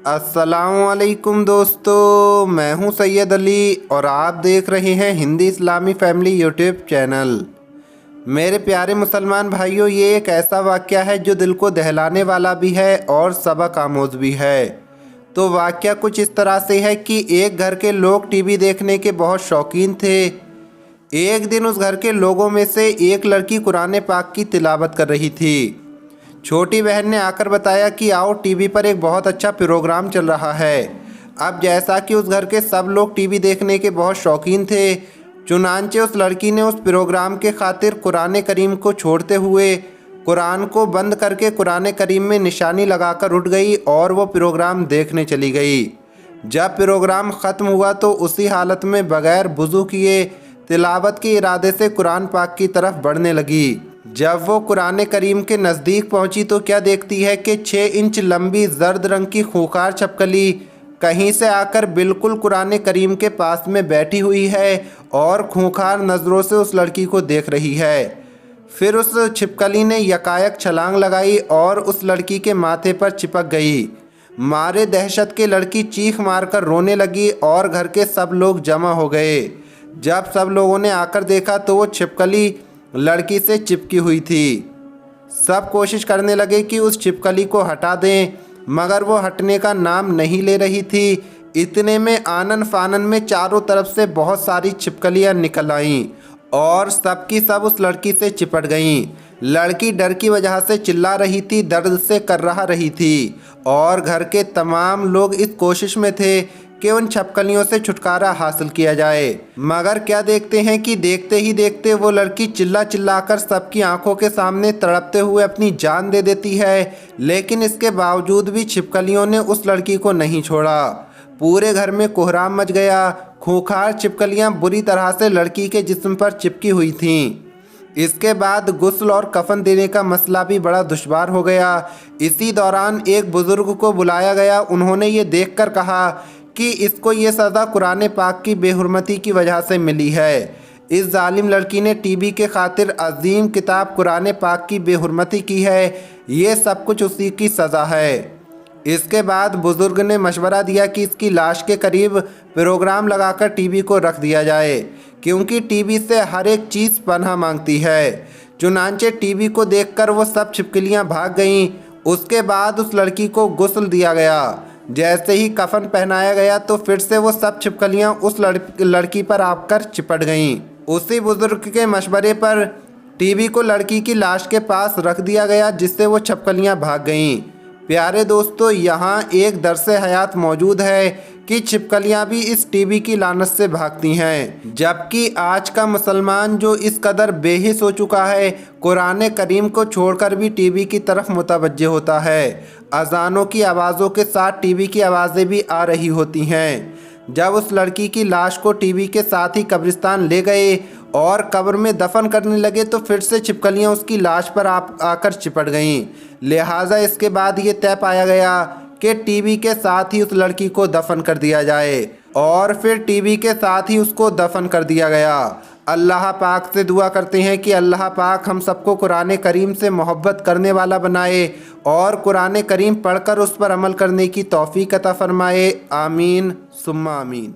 अस्सलामुअलैकुम दोस्तों, मैं हूं सैयद अली और आप देख रहे हैं हिंदी इस्लामी फैमिली यूट्यूब चैनल। मेरे प्यारे मुसलमान भाइयों, ये एक ऐसा वाक़या है जो दिल को दहलाने वाला भी है और सबक आमोज़ भी है। तो वाक़या कुछ इस तरह से है कि एक घर के लोग टीवी देखने के बहुत शौकीन थे। एक दिन उस घर के लोगों में से एक लड़की कुरान पाक की तिलावत कर रही थी। छोटी बहन ने आकर बताया कि आओ, टीवी पर एक बहुत अच्छा प्रोग्राम चल रहा है। अब जैसा कि उस घर के सब लोग टीवी देखने के बहुत शौकीन थे, चुनांचे उस लड़की ने उस प्रोग्राम के खातिर कुरान करीम को छोड़ते हुए कुरान को बंद करके कुरान करीम में निशानी लगाकर उठ गई और वो प्रोग्राम देखने चली गई। जब प्रोग्राम ख़त्म हुआ तो उसी हालत में बग़ैर वुज़ू किए तिलावत के इरादे से कुरान पाक की तरफ बढ़ने लगी। जब वो कुरान करीम के नज़दीक पहुंची तो क्या देखती है कि 6 इंच लंबी जर्द रंग की खूंखार छिपकली कहीं से आकर बिल्कुल कुरान करीम के पास में बैठी हुई है और खूंखार नज़रों से उस लड़की को देख रही है। फिर उस छिपकली ने यकायक छलांग लगाई और उस लड़की के माथे पर चिपक गई। मारे दहशत के लड़की चीख मारकर रोने लगी और घर के सब लोग जमा हो गए। जब सब लोगों ने आकर देखा तो वो छिपकली लड़की से चिपकी हुई थी। सब कोशिश करने लगे कि उस छिपकली को हटा दें, मगर वो हटने का नाम नहीं ले रही थी। इतने में आनन फानन में चारों तरफ से बहुत सारी छिपकलियां निकल आईं और सब की सब उस लड़की से चिपट गईं। लड़की डर की वजह से चिल्ला रही थी, दर्द से कर्रा रही थी और घर के तमाम लोग इस कोशिश में थे कि उन छिपकलियों से छुटकारा हासिल किया जाए। मगर क्या देखते हैं कि देखते ही देखते वो लड़की चिल्ला चिल्लाकर सबकी आंखों के सामने तड़पते हुए अपनी जान दे देती है। लेकिन इसके बावजूद भी छिपकलियों ने उस लड़की को नहीं छोड़ा। पूरे घर में कोहराम मच गया। खूंखार छिपकलियां बुरी तरह से लड़की के जिस्म पर चिपकी हुई थीं। इसके बाद गुस्ल और कफन देने का मसला भी बड़ा दुश्वार हो गया। इसी दौरान एक बुज़ुर्ग को बुलाया गया। उन्होंने ये देखकर कहा कि इसको ये सज़ा कुरान पाक की बेहुरमती की वजह से मिली है। इस जालिम लड़की ने टीवी के खातिर अजीम किताब कुरान पाक की बेहुरमती की है। ये सब कुछ उसी की सज़ा है। इसके बाद बुज़ुर्ग ने मशवरा दिया कि इसकी लाश के करीब प्रोग्राम लगाकर टीवी को रख दिया जाए, क्योंकि टीवी से हर एक चीज़ पनाह मांगती है। चुनांचे टीवी को देखकर वो सब छिपकलियां भाग गईं। उसके बाद उस लड़की को गुस्ल दिया गया। जैसे ही कफन पहनाया गया तो फिर से वो सब छिपकलियां उस लड़की पर आकर चिपट गईं। उसी बुजुर्ग के मशवरे पर टीवी को लड़की की लाश के पास रख दिया गया, जिससे वो छिपकलियां भाग गईं। प्यारे दोस्तों, यहाँ एक दर्से हयात मौजूद है कि छिपकलियां भी इस टीवी की लानत से भागती हैं, जबकि आज का मुसलमान जो इस कदर बेहिस हो चुका है, कुरान करीम को छोड़कर भी टीवी की तरफ मुतवज्जे होता है। अजानों की आवाज़ों के साथ टीवी की आवाज़ें भी आ रही होती हैं। जब उस लड़की की लाश को टीवी के साथ ही कब्रिस्तान ले गए और कब्र में दफन करने लगे तो फिर से छिपकलियां उसकी लाश पर आकर चिपट गईं। लिहाजा इसके बाद ये तय पाया गया कि टीवी के साथ ही उस लड़की को दफन कर दिया जाए और फिर टीवी के साथ ही उसको दफन कर दिया गया। अल्लाह पाक से दुआ करते हैं कि अल्लाह पाक हम सबको कुरान करीम से मोहब्बत करने वाला बनाए और कुरान करीम पढ़कर उस पर अमल करने की तौफीक अता फरमाए। आमीन सुम्मा आमीन।